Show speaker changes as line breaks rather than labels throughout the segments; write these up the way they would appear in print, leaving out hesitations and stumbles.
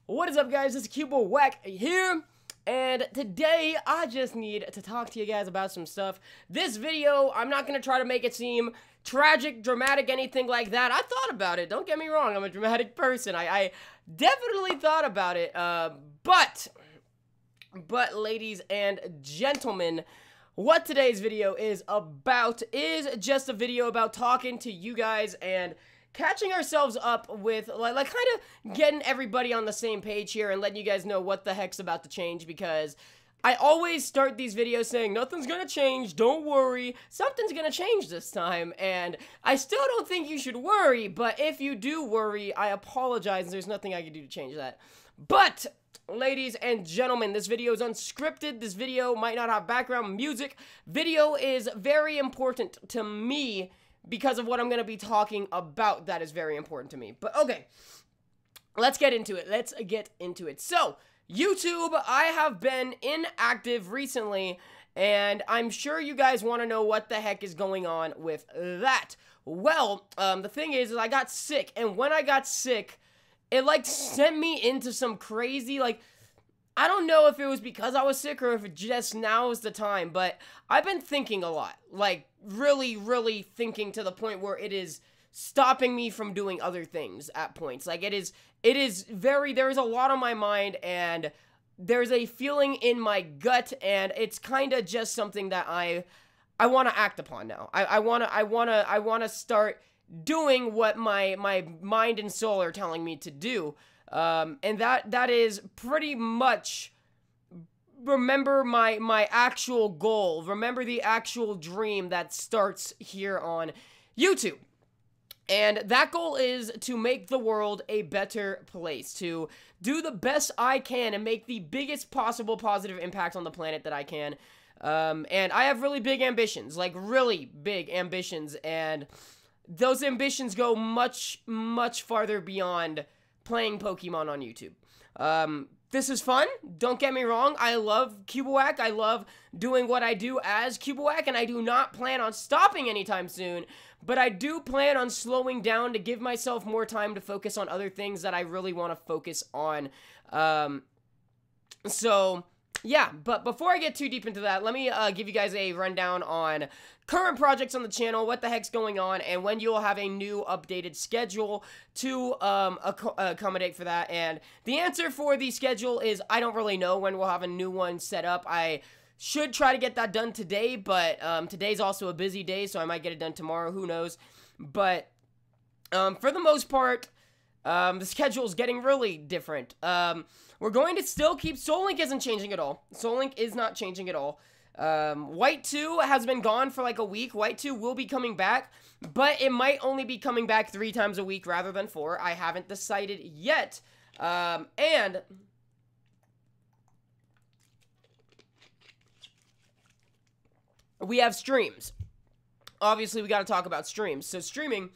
What is up, guys? It's Cubo Wack here, and today I just need to talk to you guys about some stuff. This video, I'm not gonna try to make it seem tragic, dramatic, anything like that. I thought about it. Don't get me wrong. I'm a dramatic person. I definitely thought about it. But, ladies and gentlemen, what today's video is about is just a video about talking to you guys and catching ourselves up with, like kind of getting everybody on the same page here and letting you guys know what the heck's about to change, because I always start these videos saying, nothing's gonna change, don't worry, something's gonna change this time, and I still don't think you should worry, but if you do worry, I apologize, and there's nothing I can do to change that. But, ladies and gentlemen, this video is unscripted, this video might not have background music, video is very important to me, because of what I'm going to be talking about. That is very important to me. But okay, let's get into it. So, YouTube, I have been inactive recently, and I'm sure you guys want to know what the heck is going on with that. Well, the thing is I got sick, and when I got sick, it like sent me into some crazy, like, I don't know if it was because I was sick or if it just now is the time, but I've been thinking a lot, like really thinking to the point where it is stopping me from doing other things at points. Like there is a lot on my mind, and there's a feeling in my gut, and it's kind of just something that I want to act upon now. I want to start doing what my mind and soul are telling me to do. And that is pretty much, remember my actual goal, remember the actual dream that starts here on YouTube. And that goal is to make the world a better place, to do the best I can and make the biggest possible positive impact on the planet that I can. And I have really big ambitions, like really big ambitions, and those ambitions go much farther beyond playing Pokemon on YouTube. This is fun, don't get me wrong, I love Cubo Wack, I love doing what I do as Cubo Wack, and I do not plan on stopping anytime soon, but I do plan on slowing down to give myself more time to focus on other things that I really want to focus on. So, yeah, but before I get too deep into that, let me give you guys a rundown on current projects on the channel, what the heck's going on, and when you'll have a new updated schedule to accommodate for that. And the answer for the schedule is I don't really know when we'll have a new one set up. I should try to get that done today, but today's also a busy day, so I might get it done tomorrow, who knows. But for the most part, the schedule is getting really different. We're going to still keep, Soul Link isn't changing at all. Soul Link is not changing at all. White 2 has been gone for like a week. White 2 will be coming back, but it might only be coming back 3 times a week rather than 4. I haven't decided yet. And we have streams. Obviously, we got to talk about streams. So streaming,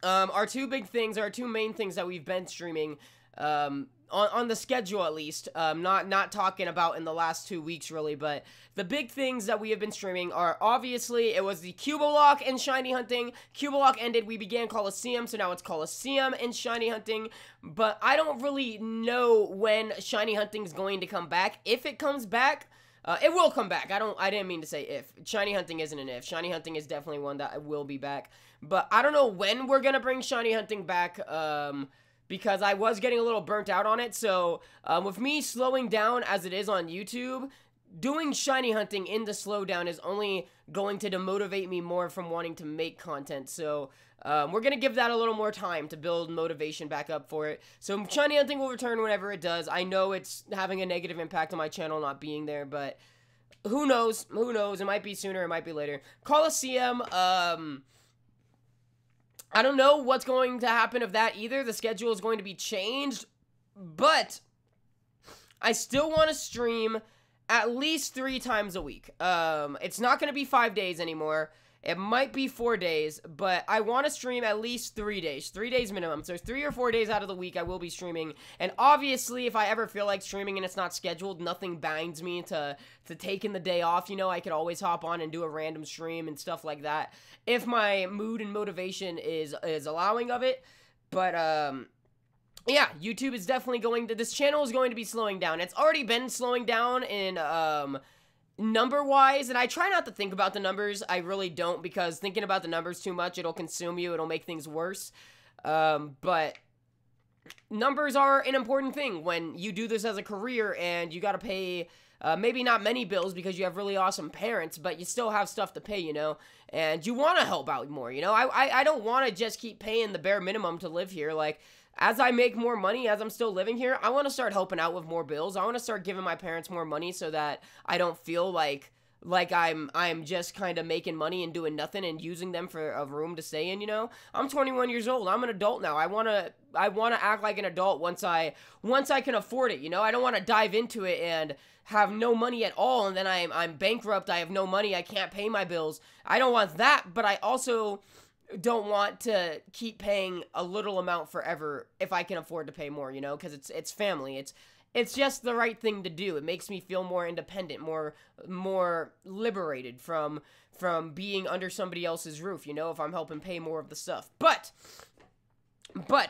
our two main things that we've been streaming, on the schedule at least, not talking about in the last 2 weeks really, but the big things that we have been streaming are, obviously, it was the Cubolock and Shiny Hunting. Cubolock ended, we began Colosseum, so now it's Colosseum and Shiny Hunting, but I don't really know when Shiny Hunting is going to come back. If it comes back, it will come back. I didn't mean to say if. Shiny Hunting isn't an if. Shiny Hunting is definitely one that will be back, but I don't know when we're gonna bring Shiny Hunting back, because I was getting a little burnt out on it. So with me slowing down as it is on YouTube, doing Shiny Hunting in the slowdown is only going to demotivate me more from wanting to make content. So we're going to give that a little more time to build motivation back up for it. So Shiny Hunting will return whenever it does. I know it's having a negative impact on my channel not being there, but who knows? Who knows? It might be sooner, it might be later. Colosseum, I don't know what's going to happen of that either. The schedule is going to be changed, but I still want to stream at least 3 times a week. It's not going to be 5 days anymore. It might be 4 days, but I want to stream at least 3 days. 3 days minimum. So 3 or 4 days out of the week I will be streaming. And obviously, if I ever feel like streaming and it's not scheduled, nothing binds me to taking the day off. You know, I could always hop on and do a random stream and stuff like that if my mood and motivation is allowing of it. But yeah, YouTube is definitely this channel is going to be slowing down. It's already been slowing down in, number-wise, and I try not to think about the numbers. I really don't, because thinking about the numbers too much, it'll consume you. It'll make things worse. But numbers are an important thing when you do this as a career, and you gotta pay, maybe not many bills because you have really awesome parents, but you still have stuff to pay, you know, and you want to help out more, you know. I don't want to just keep paying the bare minimum to live here. Like, as I make more money, as I'm still living here, I want to start helping out with more bills. I want to start giving my parents more money so that I don't feel like I'm just kind of making money and doing nothing and using them for a room to stay in, you know? I'm 21 years old. I'm an adult now. I want to act like an adult once I can afford it, you know? I don't want to dive into it and have no money at all, and then I'm bankrupt. I have no money. I can't pay my bills. I don't want that, but I also don't want to keep paying a little amount forever if I can afford to pay more, you know, because it's family. It's just the right thing to do. It makes me feel more independent, more liberated from being under somebody else's roof, you know, if I'm helping pay more of the stuff. But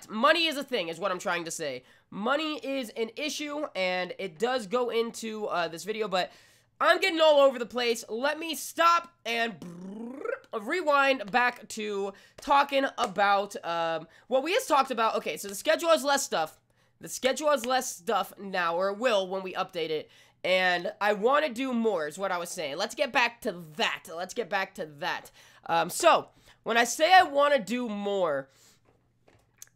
money is a thing, is what I'm trying to say. Money is an issue, and it does go into this video, but I'm getting all over the place. Let me stop and rewind back to talking about what we just talked about. Okay, so the schedule has less stuff. The schedule has less stuff now, or it will when we update it. And I want to do more, is what I was saying. Let's get back to that. So, when I say I want to do more,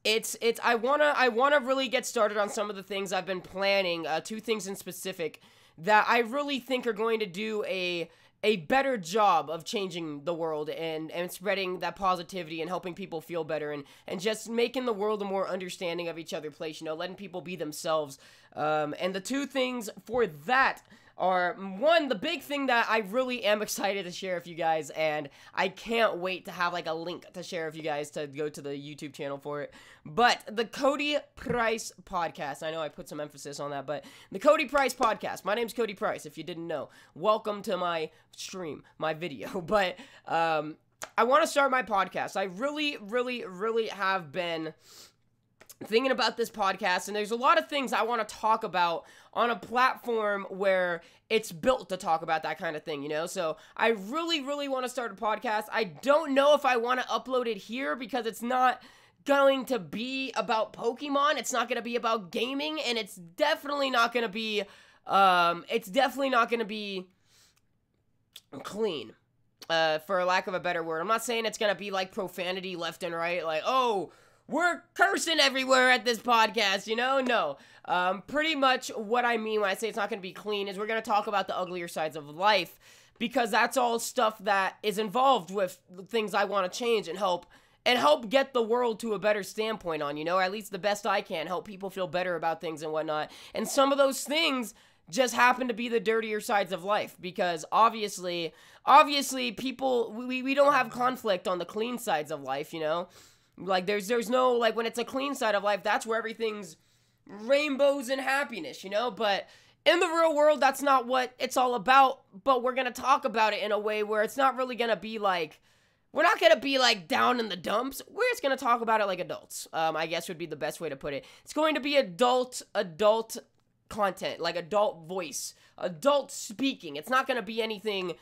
I wanna really get started on some of the things I've been planning, 2 things in specific that I really think are going to do a better job of changing the world and spreading that positivity and helping people feel better and just making the world a more understanding of each other place, you know, letting people be themselves. And the 2 things for that are, 1, the big thing that I really am excited to share with you guys, and I can't wait to have, like, a link to share with you guys to go to the YouTube channel for it, but the Cody Price Podcast. I know I put some emphasis on that, but the Cody Price Podcast. My name's Cody Price, if you didn't know. Welcome to my stream, my video, but, I want to start my podcast. I really have been thinking about this podcast, and there's a lot of things I want to talk about on a platform where it's built to talk about that kind of thing, you know? So I really want to start a podcast. I don't know if I want to upload it here because it's not going to be about Pokemon. It's not going to be about gaming, and it's definitely not going to be, clean. For lack of a better word. I'm not saying it's going to be like profanity left and right, like, oh, we're cursing everywhere at this podcast, you know? No. Pretty much what I mean when I say it's not going to be clean is we're going to talk about the uglier sides of life, because that's all stuff that is involved with things I want to change and help get the world to a better standpoint on, you know? Or at least the best I can, help people feel better about things and whatnot. And some of those things just happen to be the dirtier sides of life, because obviously people, we don't have conflict on the clean sides of life, you know? Like, there's no, like, when it's a clean side of life, that's where everything's rainbows and happiness, you know? But in the real world, that's not what it's all about, but we're gonna talk about it in a way where it's not really gonna be, like, we're not gonna be, like, down in the dumps. We're just gonna talk about it like adults, I guess would be the best way to put it. It's going to be adult content, like adult voice, adult speaking. It's not gonna be anything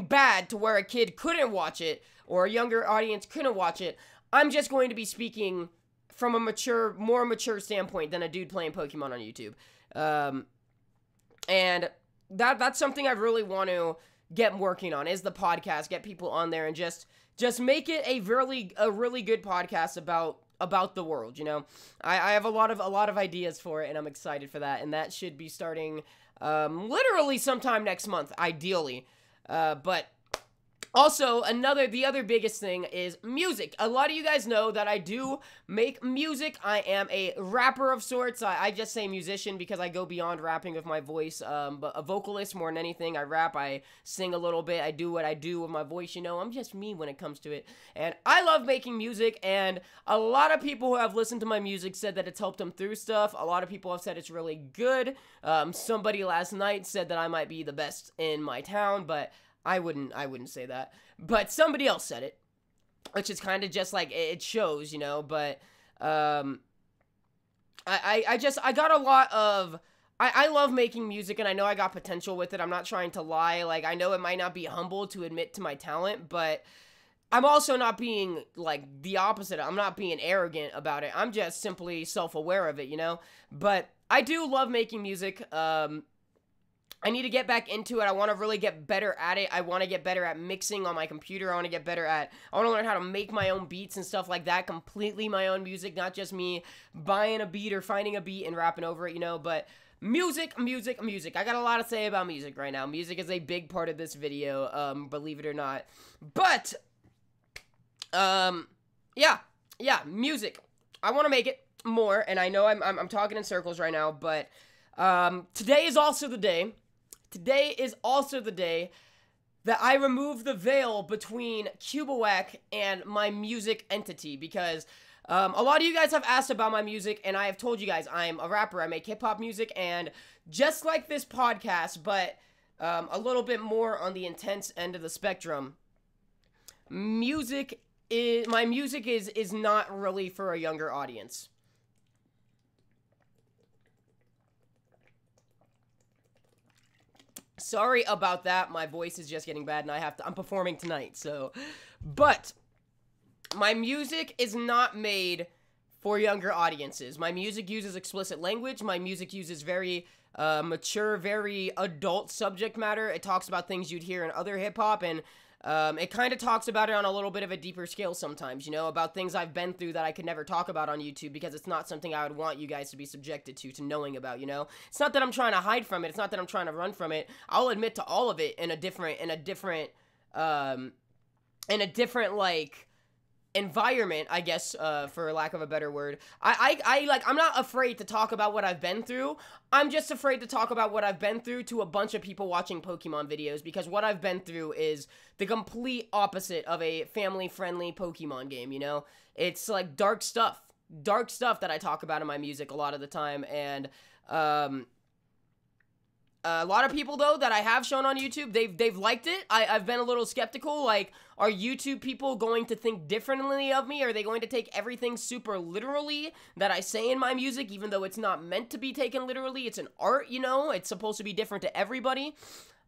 bad to where a kid couldn't watch it, or a younger audience couldn't watch it. I'm just going to be speaking from a more mature standpoint than a dude playing Pokemon on YouTube. And that's something I really want to get working on, is the podcast, get people on there and just make it a really good podcast about the world, you know? I have a lot of ideas for it, and I'm excited for that, and that should be starting literally sometime next month, ideally. But also, the other biggest thing is music. A lot of you guys know that I do make music. I am a rapper of sorts. I just say musician because I go beyond rapping with my voice. But a vocalist more than anything. I rap, I sing a little bit, I do what I do with my voice, you know. I'm just me when it comes to it. And I love making music, and a lot of people who have listened to my music said that it's helped them through stuff. A lot of people have said it's really good. Somebody last night said that I might be the best in my town, but I wouldn't say that, but somebody else said it, which is kind of just like, it shows, you know, but, I got a lot of, I love making music, and I know I got potential with it. I'm not trying to lie. Like, I know it might not be humble to admit to my talent, but I'm also not being, like, the opposite. I'm not being arrogant about it. I'm just simply self-aware of it, you know? But I do love making music. I need to get back into it. I want to really get better at it. I want to get better at mixing on my computer. I want to get better at, I want to learn how to make my own beats and stuff like that. Completely my own music, not just me buying a beat or finding a beat and rapping over it, you know? But music. I got a lot to say about music right now. Music is a big part of this video, believe it or not. But, yeah, music. I want to make it more, and I know I'm talking in circles right now, but, today is also the day. Today is also the day that I remove the veil between Cubawack and my music entity, because a lot of you guys have asked about my music, and I have told you guys I'm a rapper. I make hip-hop music, and just like this podcast, but a little bit more on the intense end of the spectrum, my music is not really for a younger audience. Sorry about that, my voice is just getting bad and I'm performing tonight, so, but, my music is not made for younger audiences. My music uses explicit language, my music uses very, mature, very adult subject matter. It talks about things you'd hear in other hip-hop, and, it kind of talks about it on a little bit of a deeper scale sometimes, you know, about things I've been through that I could never talk about on YouTube because it's not something I would want you guys to be subjected to knowing about, you know? It's not that I'm trying to hide from it, it's not that I'm trying to run from it. I'll admit to all of it in a different, like, environment, I guess, for lack of a better word. I'm not afraid to talk about what I've been through. I'm just afraid to talk about what I've been through to a bunch of people watching Pokemon videos, because what I've been through is the complete opposite of a family-friendly Pokemon game, you know? It's, like, dark stuff that I talk about in my music a lot of the time, and, a lot of people, though, that I have shown on YouTube, they've liked it. I've been a little skeptical, like, are YouTube people going to think differently of me? Are they going to take everything super literally that I say in my music, even though it's not meant to be taken literally? It's an art, you know? It's supposed to be different to everybody.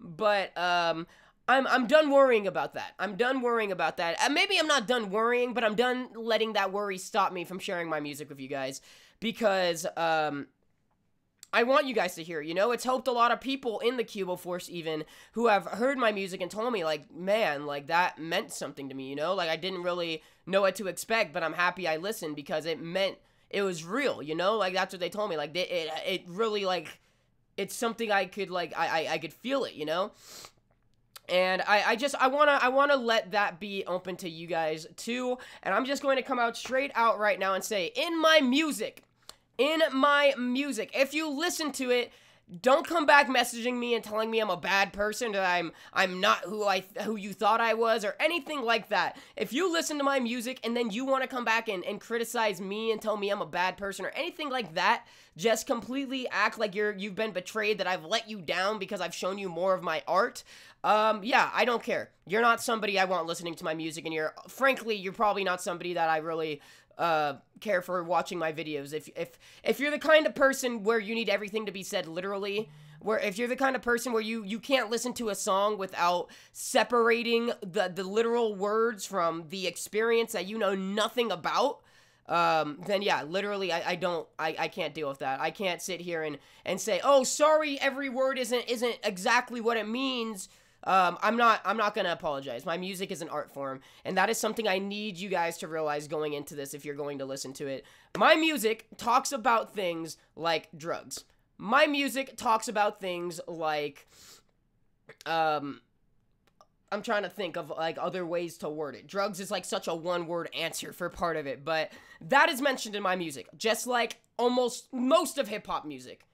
But, I'm done worrying about that. I'm done worrying about that. Maybe I'm not done worrying, but I'm done letting that worry stop me from sharing my music with you guys. Because, I want you guys to hear, you know? It's helped a lot of people in the Cubo Force, even, who have heard my music and told me, like, man, like, that meant something to me, you know? Like, I didn't really know what to expect, but I'm happy I listened because it meant it was real, you know? Like, that's what they told me. Like, it really, like, it's something I could, like, I could feel it, you know? And I wanna let that be open to you guys, too. And I'm just going to come out straight out right now and say, in my music, if you listen to it, don't come back messaging me and telling me I'm a bad person, that I'm not who you thought I was, or anything like that. If you listen to my music and then you want to come back and criticize me and tell me I'm a bad person or anything like that, just completely act like you've been betrayed, that I've let you down because I've shown you more of my art. Yeah, I don't care. You're not somebody I want listening to my music, and frankly, you're probably not somebody that I really care for watching my videos. If you're the kind of person where you need everything to be said literally, if you're the kind of person where you can't listen to a song without separating the literal words from the experience that you know nothing about, then yeah, literally, I can't deal with that. I can't sit here and say, oh, sorry, every word isn't exactly what it means. I'm not gonna apologize. My music is an art form, and that is something I need you guys to realize going into this if you're going to listen to it. My music talks about things like drugs. My music talks about things like, I'm trying to think of, like, other ways to word it. Drugs is, like, such a one-word answer for part of it, but that is mentioned in my music, just like almost most of hip-hop music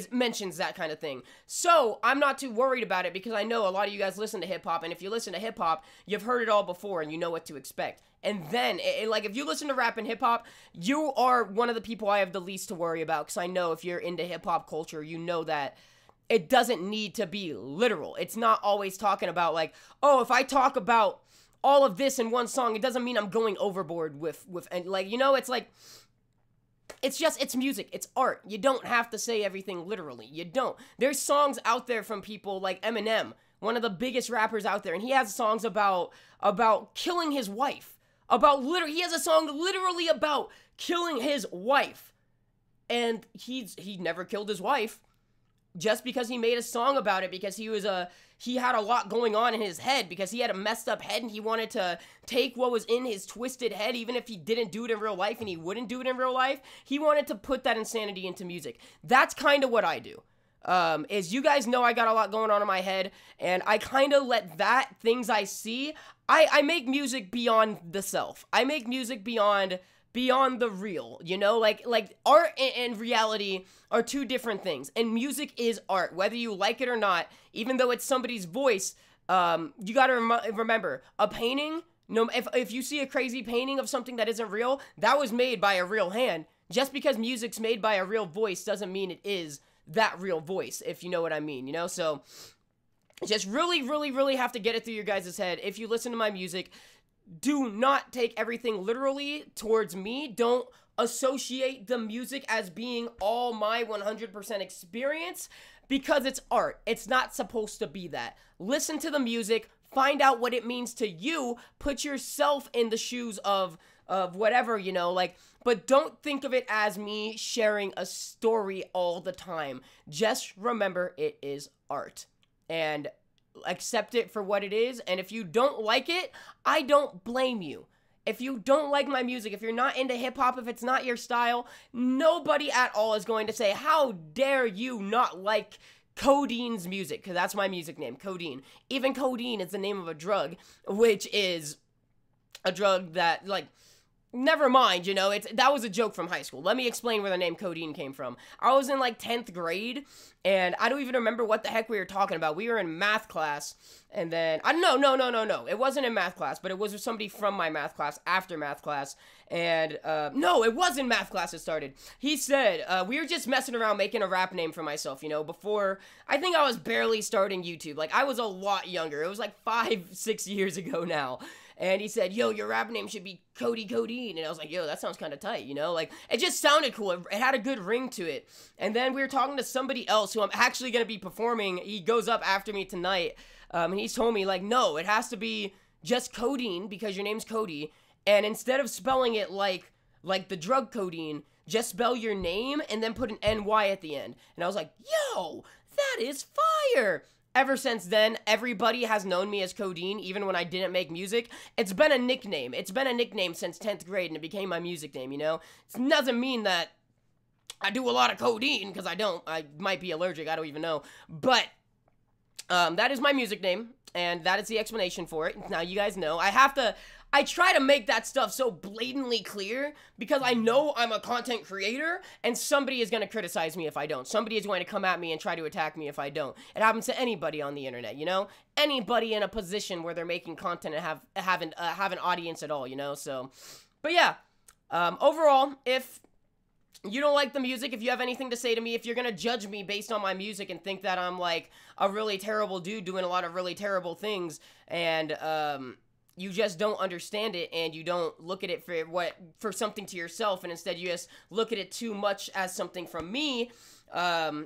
mentions that kind of thing. So, I'm not too worried about it, because I know a lot of you guys listen to hip-hop, and if you listen to hip-hop, you've heard it all before, and you know what to expect. And then, like, if you listen to rap and hip-hop, you are one of the people I have the least to worry about, because I know if you're into hip-hop culture, you know that it doesn't need to be literal. It's not always talking about, like, oh, if I talk about all of this in one song, it doesn't mean I'm going overboard with and, like, you know, it's like, it's music, it's art. You don't have to say everything literally. You don't. There's songs out there from people like Eminem, one of the biggest rappers out there, and he has songs about killing his wife. He has a song literally about killing his wife. And he never killed his wife just because he made a song about it, because he had a lot going on in his head, because he had a messed up head and he wanted to take what was in his twisted head, even if he didn't do it in real life and he wouldn't do it in real life. He wanted to put that insanity into music. That's kind of what I do. Is you guys know I got a lot going on in my head, and I kind of let things I see, I make music beyond the self. I make music beyond the real, you know, like art and reality are two different things, and music is art, whether you like it or not. Even though it's somebody's voice, you gotta remember, a painting, if you see a crazy painting of something that isn't real, that was made by a real hand. Just because music's made by a real voice doesn't mean it is that real voice, if you know what I mean, you know. So just really have to get it through your guys' head. If you listen to my music, do not take everything literally towards me. Don't associate the music as being all my 100% experience, because it's art. It's not supposed to be that. Listen to the music, find out what it means to you, put yourself in the shoes of whatever, you know, like, but don't think of it as me sharing a story all the time. Just remember, it is art, and accept it for what it is. And if you don't like it, I don't blame you. If you don't like my music, if you're not into hip-hop, if it's not your style, nobody at all is going to say, how dare you not like Codeine's music, because that's my music name, Codeine. Even codeine is the name of a drug, which is a drug that, like, never mind, you know, that was a joke from high school. Let me explain where the name Codeine came from. I was in, like, 10th grade, and I don't even remember what the heck we were talking about. We were in math class, and then, no. It wasn't in math class, but it was with somebody from my math class after math class, and, no, it was in math class it started. He said, we were just messing around making a rap name for myself, you know, before, I think I was barely starting YouTube. Like, I was a lot younger. It was, like, 5-6 years ago now. And he said, yo, your rap name should be Cody Codeine. And I was like, yo, that sounds kind of tight, you know? Like, it just sounded cool. It had a good ring to it. And then we were talking to somebody else who I'm actually going to be performing. He goes up after me tonight. And he's told me, like, no, it has to be just Codeine because your name's Cody. And instead of spelling it like the drug codeine, just spell your name and then put an NY at the end. And I was like, yo, that is fire. Ever since then, everybody has known me as Codeine, even when I didn't make music. It's been a nickname. It's been a nickname since 10th grade, and it became my music name, you know? It doesn't mean that I do a lot of codeine, because I don't. I might be allergic, I don't even know. But, that is my music name, and that is the explanation for it. Now, you guys know. I try to make that stuff so blatantly clear because I know I'm a content creator and somebody is going to criticize me if I don't. Somebody is going to come at me and try to attack me if I don't. It happens to anybody on the internet, you know? Anybody in a position where they're making content and have an audience at all, you know? So, but yeah, overall, if you don't like the music, if you have anything to say to me, if you're gonna judge me based on my music and think that I'm like a really terrible dude doing a lot of really terrible things, and you just don't understand it, and you don't look at it for something to yourself, and instead you just look at it too much as something from me, I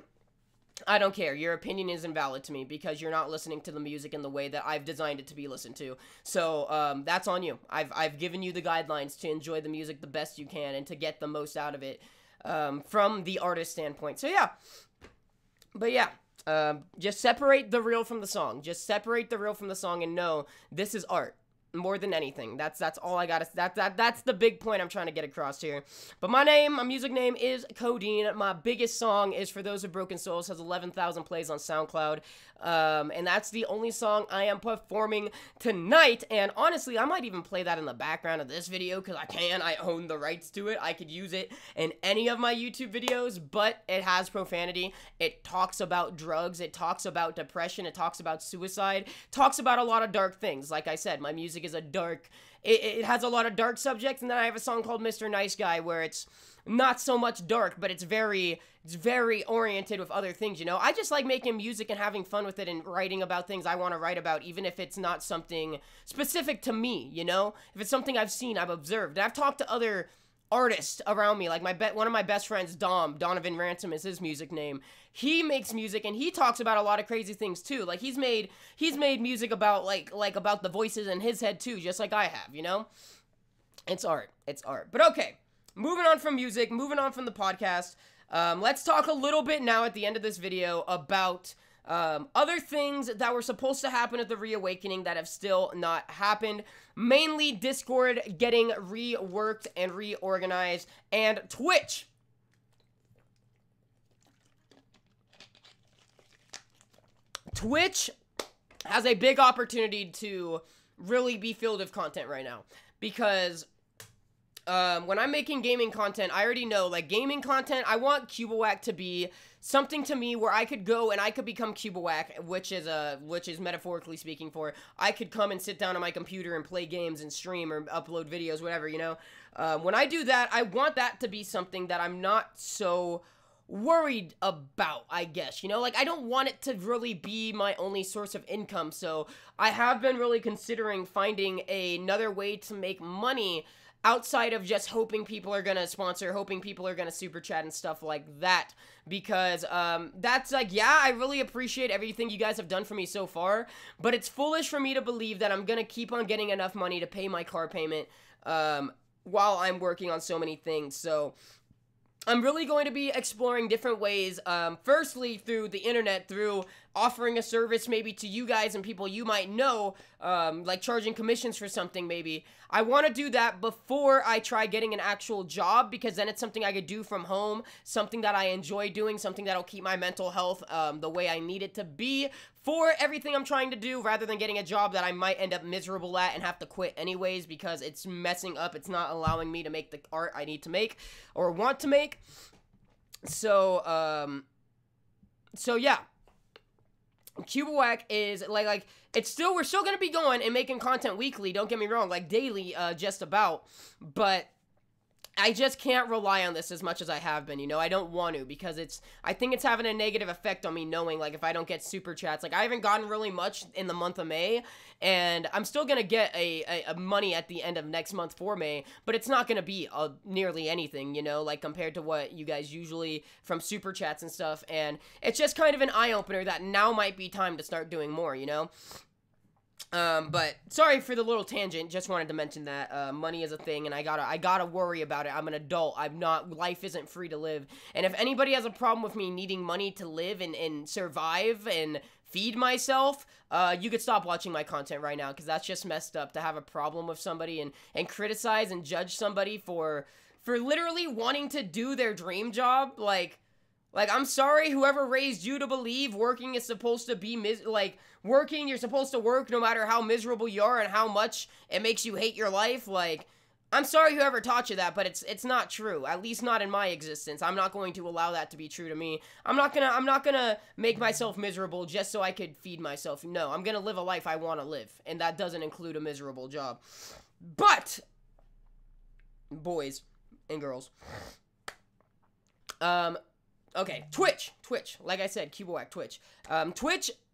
don't care. Your opinion is invalid to me because you're not listening to the music in the way that I've designed it to be listened to. So, that's on you. I've given you the guidelines to enjoy the music the best you can and to get the most out of it, from the artist standpoint. So, yeah. But, yeah. Just separate the real from the song. Just separate the real from the song and know this is art. More than anything. That's all I gotta, that's the big point I'm trying to get across here. But my music name is Codeine. My biggest song is For Those of Broken Souls, has 11,000 plays on SoundCloud. And that's the only song I am performing tonight. And honestly, I might even play that in the background of this video because I own the rights to it. I could use it in any of my YouTube videos, but it has profanity. It talks about drugs. It talks about depression. It talks about suicide. It talks about a lot of dark things. Like I said, my music is a dark, it has a lot of dark subjects, and then I have a song called Mr. Nice Guy where it's not so much dark, but it's very oriented with other things, you know? I just like making music and having fun with it and writing about things I want to write about, even if it's not something specific to me, you know? If it's something I've seen, I've observed. And I've talked to other artists around me. Like one of my best friends, Donovan Ransom is his music name. He makes music and he talks about a lot of crazy things too. Like he's made music about like about the voices in his head too, just like I have, you know? It's art. It's art. But okay, moving on from music, moving on from the podcast. Let's talk a little bit now at the end of this video about other things that were supposed to happen at the Reawakening that have still not happened. Mainly Discord getting reworked and reorganized, and Twitch. Twitch has a big opportunity to really be filled with content right now, because when I'm making gaming content, I already know, like, gaming content, I want Cubawack to be something to me where I could go and I could become Cubawack, which is metaphorically speaking for, I could come and sit down on my computer and play games and stream or upload videos, whatever, you know? When I do that, I want that to be something that I'm not so worried about, I guess, you know? Like, I don't want it to really be my only source of income, so I have been really considering finding another way to make money outside of just hoping people are gonna sponsor, hoping people are gonna super chat and stuff like that, because that's like, yeah, I really appreciate everything you guys have done for me so far, but it's foolish for me to believe that I'm gonna keep on getting enough money to pay my car payment while I'm working on so many things. So I'm really going to be exploring different ways, firstly through the internet, through offering a service maybe to you guys and people you might know, like charging commissions for something maybe. I want to do that before I try getting an actual job, because then it's something I could do from home, something that I enjoy doing, something that'll keep my mental health the way I need it to be for everything I'm trying to do, rather than getting a job that I might end up miserable at and have to quit anyways because it's messing up, it's not allowing me to make the art I need to make or want to make. So, so yeah. Cubawack is like it's still, we're still gonna be going and making content weekly, don't get me wrong, like daily, just about, but I just can't rely on this as much as I have been, you know? I don't want to, because I think it's having a negative effect on me, knowing, like, if I don't get super chats, like, I haven't gotten really much in the month of May, and I'm still gonna get a money at the end of next month for May, but it's not gonna be nearly anything, you know, like, compared to what you guys usually from super chats and stuff, and it's just kind of an eye-opener that now might be time to start doing more, you know? But sorry for the little tangent, just wanted to mention that, money is a thing, and I gotta worry about it. I'm an adult, life isn't free to live, and if anybody has a problem with me needing money to live and survive and feed myself, you could stop watching my content right now, because that's just messed up to have a problem with somebody and criticize and judge somebody for literally wanting to do their dream job. Like, I'm sorry, whoever raised you to believe working is supposed to be, working, you're supposed to work no matter how miserable you are and how much it makes you hate your life. Like, I'm sorry whoever taught you that, but it's not true. At least not in my existence. I'm not going to allow that to be true to me. I'm not gonna make myself miserable just so I could feed myself. No, I'm gonna live a life I want to live, and that doesn't include a miserable job. But, boys and girls, okay, Twitch, like I said, Cubawack, Twitch,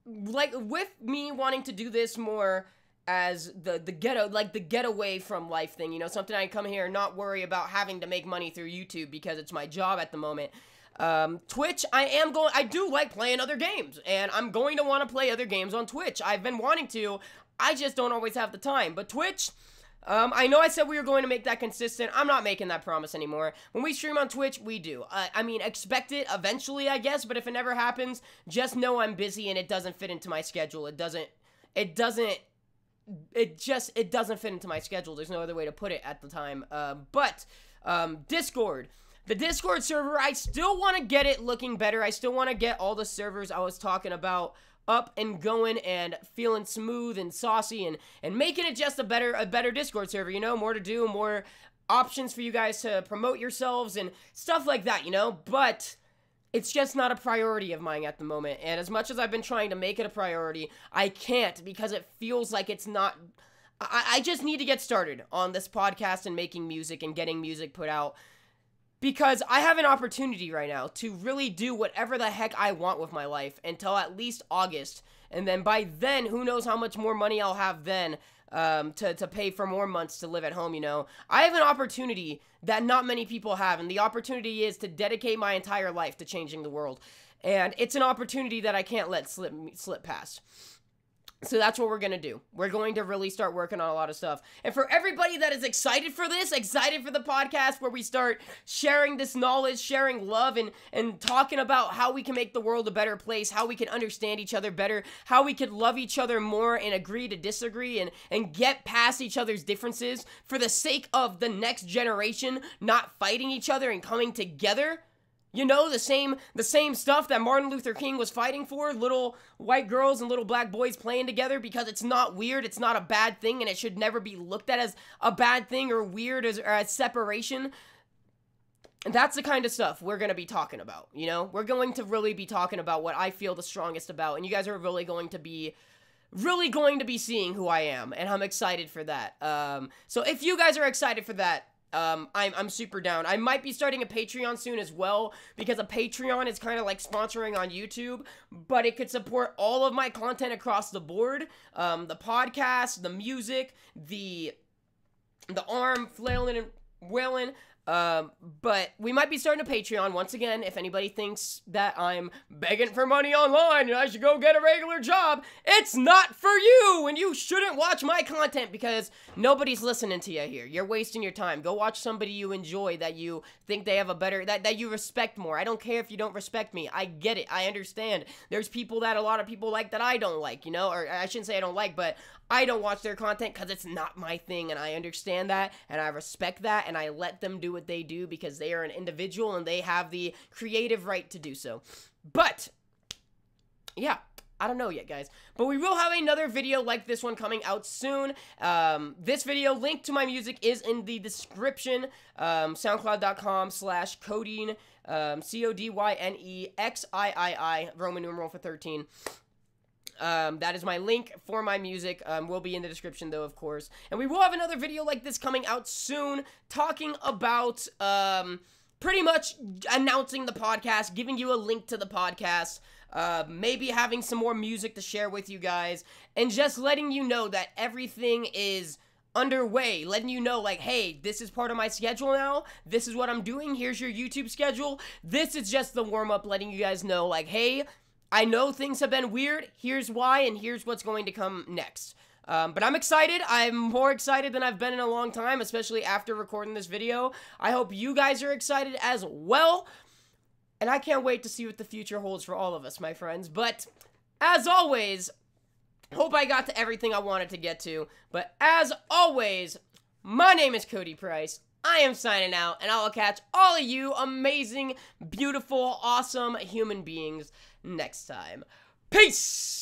like, with me wanting to do this more as the ghetto, like, the getaway from life thing, you know, something I come here and not worry about having to make money through YouTube because it's my job at the moment. Twitch, I do like playing other games, and I'm going to want to play other games on Twitch. I've been wanting to, I just don't always have the time, but Twitch, I know I said we were going to make that consistent. I'm not making that promise anymore. When we stream on Twitch, we do. I mean, expect it eventually, I guess, but if it never happens, just know I'm busy and it doesn't fit into my schedule. It doesn't fit into my schedule. There's no other way to put it at the time. Discord. The Discord server, I still want to get it looking better. I still want to get all the servers I was talking about up and going and feeling smooth and saucy and making it just a better Discord server, you know, more to do, more options for you guys to promote yourselves and stuff like that, you know, but it's just not a priority of mine at the moment, and as much as I've been trying to make it a priority, I can't, because it feels like it's not. I just need to get started on this podcast and making music and getting music put out, because I have an opportunity right now to really do whatever the heck I want with my life until at least August. And then by then, who knows how much more money I'll have then. to pay for more months to live at home, you know. I have an opportunity that not many people have, and the opportunity is to dedicate my entire life to changing the world. And it's an opportunity that I can't let slip past. So that's what we're going to do. We're going to really start working on a lot of stuff. And for everybody that is excited for this, excited for the podcast where we start sharing this knowledge, sharing love, and talking about how we can make the world a better place, how we can understand each other better, how we could love each other more and agree to disagree and get past each other's differences for the sake of the next generation not fighting each other and coming together. You know, the same stuff that Martin Luther King was fighting for, little white girls and little black boys playing together, because it's not weird, it's not a bad thing, and it should never be looked at as a bad thing or weird or as separation. And that's the kind of stuff we're going to be talking about, you know? We're going to really be talking about what I feel the strongest about, and you guys are really going to be seeing who I am, and I'm excited for that. So if you guys are excited for that, I'm super down. I might be starting a Patreon soon as well, because a Patreon is kind of like sponsoring on YouTube, but it could support all of my content across the board. The podcast, the music, the arm flailing and wailing. But we might be starting a Patreon once again. If anybody thinks that I'm begging for money online and I should go get a regular job, it's not for you, and you shouldn't watch my content because nobody's listening to you here. You're wasting your time. Go watch somebody you enjoy, that you think they have a better, that you respect more. I don't care if you don't respect me. I get it. I understand. There's people that a lot of people like that I don't like, you know, or I shouldn't say I don't like, but I don't watch their content because it's not my thing, and I understand that, and I respect that, and I let them do what they do because they are an individual and they have the creative right to do so. But yeah, I don't know yet, guys, but we will have another video like this one coming out soon. This video, link to my music, is in the description. SoundCloud.com/Codyne, CODYNEXIII, Roman numeral for 13. That is my link for my music. Will be in the description, though, of course. And we will have another video like this coming out soon, talking about, pretty much announcing the podcast, giving you a link to the podcast, maybe having some more music to share with you guys, and just letting you know that everything is underway, letting you know, like, hey, this is part of my schedule now, this is what I'm doing, here's your YouTube schedule, this is just the warm-up, letting you guys know, like, hey, I know things have been weird, here's why, and here's what's going to come next. But I'm excited. I'm more excited than I've been in a long time, especially after recording this video. I hope you guys are excited as well, and I can't wait to see what the future holds for all of us, my friends. But, as always, hope I got to everything I wanted to get to, but as always, my name is Cody Price. I am signing out, and I will catch all of you amazing, beautiful, awesome human beings next time. Peace!